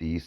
30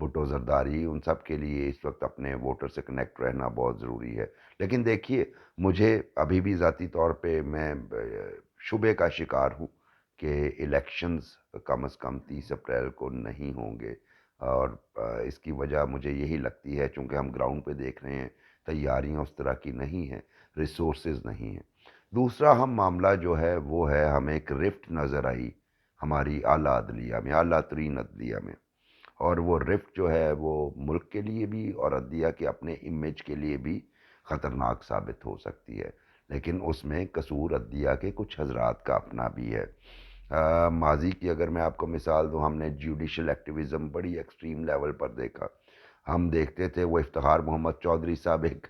بھٹو زرداری، ان سب کے لیے اس وقت اپنے ووٹر سے کنیکٹ رہنا بہت ضروری ہے۔ لیکن دیکھیے، مجھے ابھی بھی ذاتی طور پہ میں شبے کا شکار ہوں کہ الیکشنز کم از کم 30 اپریل کو نہیں ہوں گے، اور اس کی وجہ مجھے یہی لگتی ہے چونکہ ہم گراؤنڈ پہ دیکھ رہے ہیں تیاریاں اس طرح کی نہیں ہیں، ریسورسز نہیں ہیں۔ دوسرا ہم معاملہ جو ہے وہ ہے، ہمیں ایک رفٹ نظر آئی ہماری اعلیٰ عدلیہ میں، اعلیٰ ترین عدلیہ میں، اور وہ رفٹ جو ہے وہ ملک کے لیے بھی اور عدلیہ کے اپنے امیج کے لیے بھی خطرناک ثابت ہو سکتی ہے۔ لیکن اس میں قصور عدلیہ کے کچھ حضرات کا اپنا بھی ہے۔ ماضی کی اگر میں آپ کو مثال دوں، ہم نے جوڈیشل ایکٹیویزم بڑی ایکسٹریم لیول پر دیکھا۔ ہم دیکھتے تھے وہ افتخار محمد چودھری صاحب ایک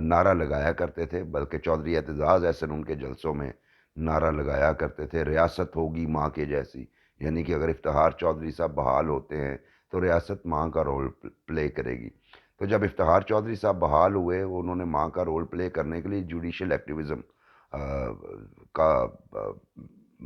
نعرہ لگایا کرتے تھے، بلکہ چودھری اعتزاز احسن ان کے جلسوں میں نعرہ لگایا کرتے تھے، ریاست ہوگی ماں کے جیسی، یعنی کہ اگر افتخار چودھری صاحب بحال ہوتے ہیں تو ریاست ماں کا رول پلے کرے گی۔ تو جب افتخار چودھری صاحب بحال ہوئے، انہوں نے ماں کا رول پلے کرنے کے لیے جوڈیشل ایکٹیویزم کا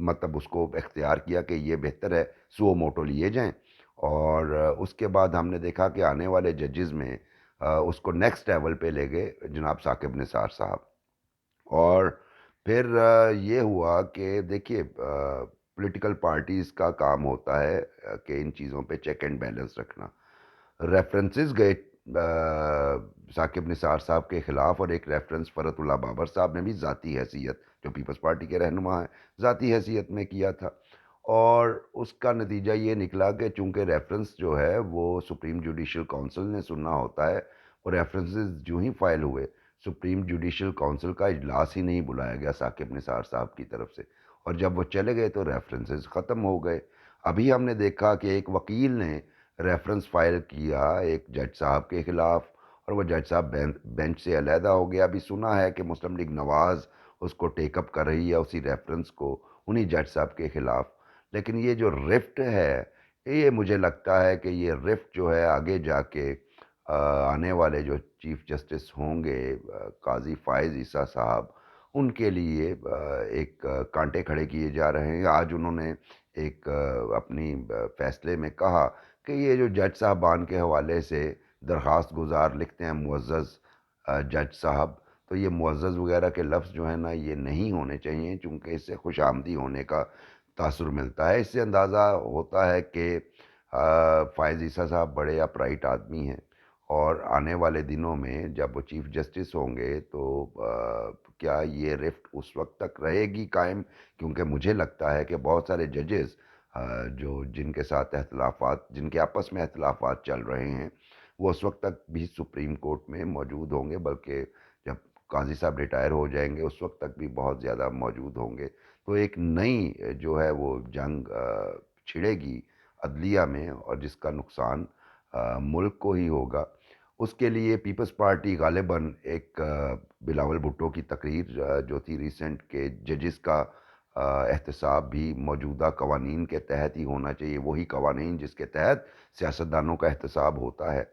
مطلب اس کو اختیار کیا کہ یہ بہتر ہے سو موٹو لیے جائیں۔ اور اس کے بعد ہم نے دیکھا کہ آنے والے ججز میں اس کو نیکسٹ لیول پہ لے گئے جناب ثاقب نثار صاحب۔ اور پھر یہ ہوا کہ دیکھیے، پولیٹیکل پارٹیز کا کام ہوتا ہے کہ ان چیزوں پہ چیک اینڈ بیلنس رکھنا۔ ریفرنسز گئے ثاقب نثار صاحب کے خلاف، اور ایک ریفرنس فرت اللہ بابر صاحب نے بھی ذاتی حیثیت، جو پیپلز پارٹی کے رہنما ہیں، ذاتی حیثیت میں کیا تھا۔ اور اس کا نتیجہ یہ نکلا کہ چونکہ ریفرنس جو ہے وہ سپریم جوڈیشل کونسل نے سننا ہوتا ہے، اور ریفرنسز جو ہی فائل ہوئے، سپریم جوڈیشل کونسل کا اجلاس ہی نہیں بلایا گیا ثاقب نثار صاحب کی طرف سے، اور جب وہ چلے گئے تو ریفرنسز ختم ہو گئے۔ ابھی ہم نے دیکھا کہ ایک وکیل نے ریفرنس فائل کیا ایک جج صاحب کے خلاف، اور وہ جج صاحب بینچ سے علیحدہ ہو گیا۔ ابھی سنا ہے کہ مسلم لیگ نواز اس کو ٹیک اپ کر رہی ہے، اسی ریفرنس کو، انہی جج صاحب کے خلاف۔ لیکن یہ جو رفٹ ہے، یہ مجھے لگتا ہے کہ یہ رفٹ جو ہے آگے جا کے آنے والے جو چیف جسٹس ہوں گے، قاضی فائز عیسیٰ صاحب، ان کے لیے ایک کانٹے کھڑے کیے جا رہے ہیں۔ آج انہوں نے ایک اپنی فیصلے میں کہا کہ یہ جو جج صاحبان کے حوالے سے درخواست گزار لکھتے ہیں معزز جج صاحب، تو یہ معزز وغیرہ کے لفظ جو ہے نا، یہ نہیں ہونے چاہیے، چونکہ اس سے خوش آمدی ہونے کا تاثر ملتا ہے۔ اس سے اندازہ ہوتا ہے کہ فائز عیسیٰ صاحب بڑے اپرائٹ آدمی ہیں، اور آنے والے دنوں میں جب وہ چیف جسٹس ہوں گے تو کیا یہ رفٹ اس وقت تک رہے گی قائم؟ کیونکہ مجھے لگتا ہے کہ بہت سارے ججز جو جن کے ساتھ اختلافات، جن کے آپس میں اختلافات چل رہے ہیں، وہ اس وقت تک بھی سپریم کورٹ میں موجود ہوں گے، بلکہ جب قاضی صاحب ریٹائر ہو جائیں گے اس وقت تک بھی بہت زیادہ موجود ہوں گے۔ تو ایک نئی جو ہے وہ جنگ چھڑے گی عدلیہ میں، اور جس کا نقصان ملک کو ہی ہوگا۔ اس کے لیے پیپلز پارٹی غالباً ایک بلاول بھٹو کی تقریر جو تھی ریسنٹ، کہ ججز کا احتساب بھی موجودہ قوانین کے تحت ہی ہونا چاہیے، وہی قوانین جس کے تحت سیاستدانوں کا احتساب ہوتا ہے۔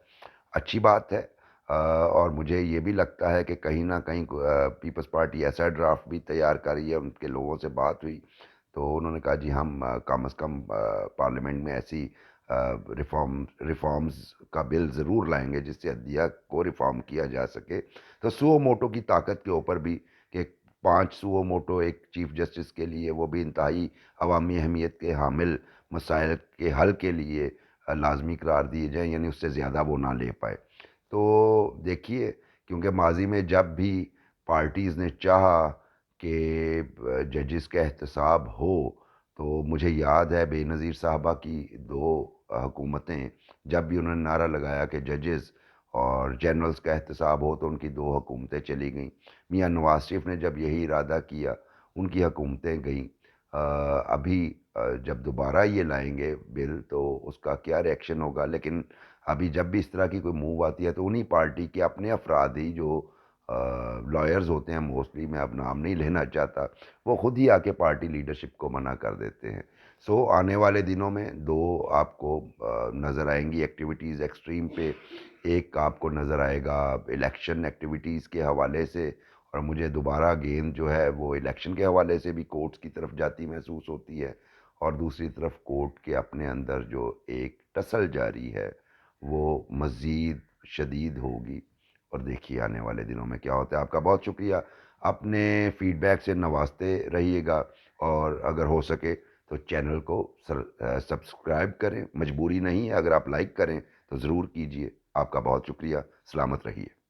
اچھی بات ہے، اور مجھے یہ بھی لگتا ہے کہ کہیں نہ کہیں پیپلز پارٹی ایسا ڈرافٹ بھی تیار کر رہی ہے۔ ان کے لوگوں سے بات ہوئی تو انہوں نے کہا جی ہم کم از کم پارلیمنٹ میں ایسی ریفارمز کا بل ضرور لائیں گے جس سے عدلیہ کو ریفارم کیا جا سکے۔ تو سو موٹو کی طاقت کے اوپر بھی، کہ 5 سو موٹو ایک چیف جسٹس کے لیے، وہ بھی انتہائی عوامی اہمیت کے حامل مسائل کے حل کے لیے لازمی قرار دیے جائیں، یعنی اس سے زیادہ وہ نہ لے پائے۔ تو دیکھیے، کیونکہ ماضی میں جب بھی پارٹیز نے چاہا کہ ججز کا احتساب ہو، تو مجھے یاد ہے بے نظیر صاحبہ کی 2 حکومتیں، جب بھی انہوں نے نعرہ لگایا کہ ججز اور جنرلز کا احتساب ہو، تو ان کی 2 حکومتیں چلی گئیں۔ میاں نواز شریف نے جب یہی ارادہ کیا، ان کی حکومتیں گئیں۔ ابھی جب دوبارہ یہ لائیں گے بل تو اس کا کیا ریئیکشن ہوگا؟ لیکن ابھی جب بھی اس طرح کی کوئی موو آتی ہے تو انہی پارٹی کے اپنے افراد ہی، جو لائرز ہوتے ہیں موسٹلی، میں اب نام نہیں لینا چاہتا، وہ خود ہی آ کے پارٹی لیڈرشپ کو منع کر دیتے ہیں۔ سو آنے والے دنوں میں 2 آپ کو نظر آئیں گی ایکٹیویٹیز ایکسٹریم پہ۔ ایک آپ کو نظر آئے گا الیکشن ایکٹیویٹیز کے حوالے سے، اور مجھے دوبارہ گیند جو ہے وہ الیکشن کے حوالے سے بھی کورٹس کی طرف جاتی محسوس ہوتی ہے، اور دوسری طرف کورٹ کے اپنے اندر جو ایک ٹسل جاری ہے وہ مزید شدید ہوگی، اور دیکھیے آنے والے دنوں میں کیا ہوتا ہے۔ آپ کا بہت شکریہ، اپنے فیڈ بیک سے نوازتے رہیے گا، اور اگر ہو سکے تو چینل کو سبسکرائب کریں، مجبوری نہیں ہے، اگر آپ لائک کریں تو ضرور کیجئے۔ آپ کا بہت شکریہ، سلامت رہیے۔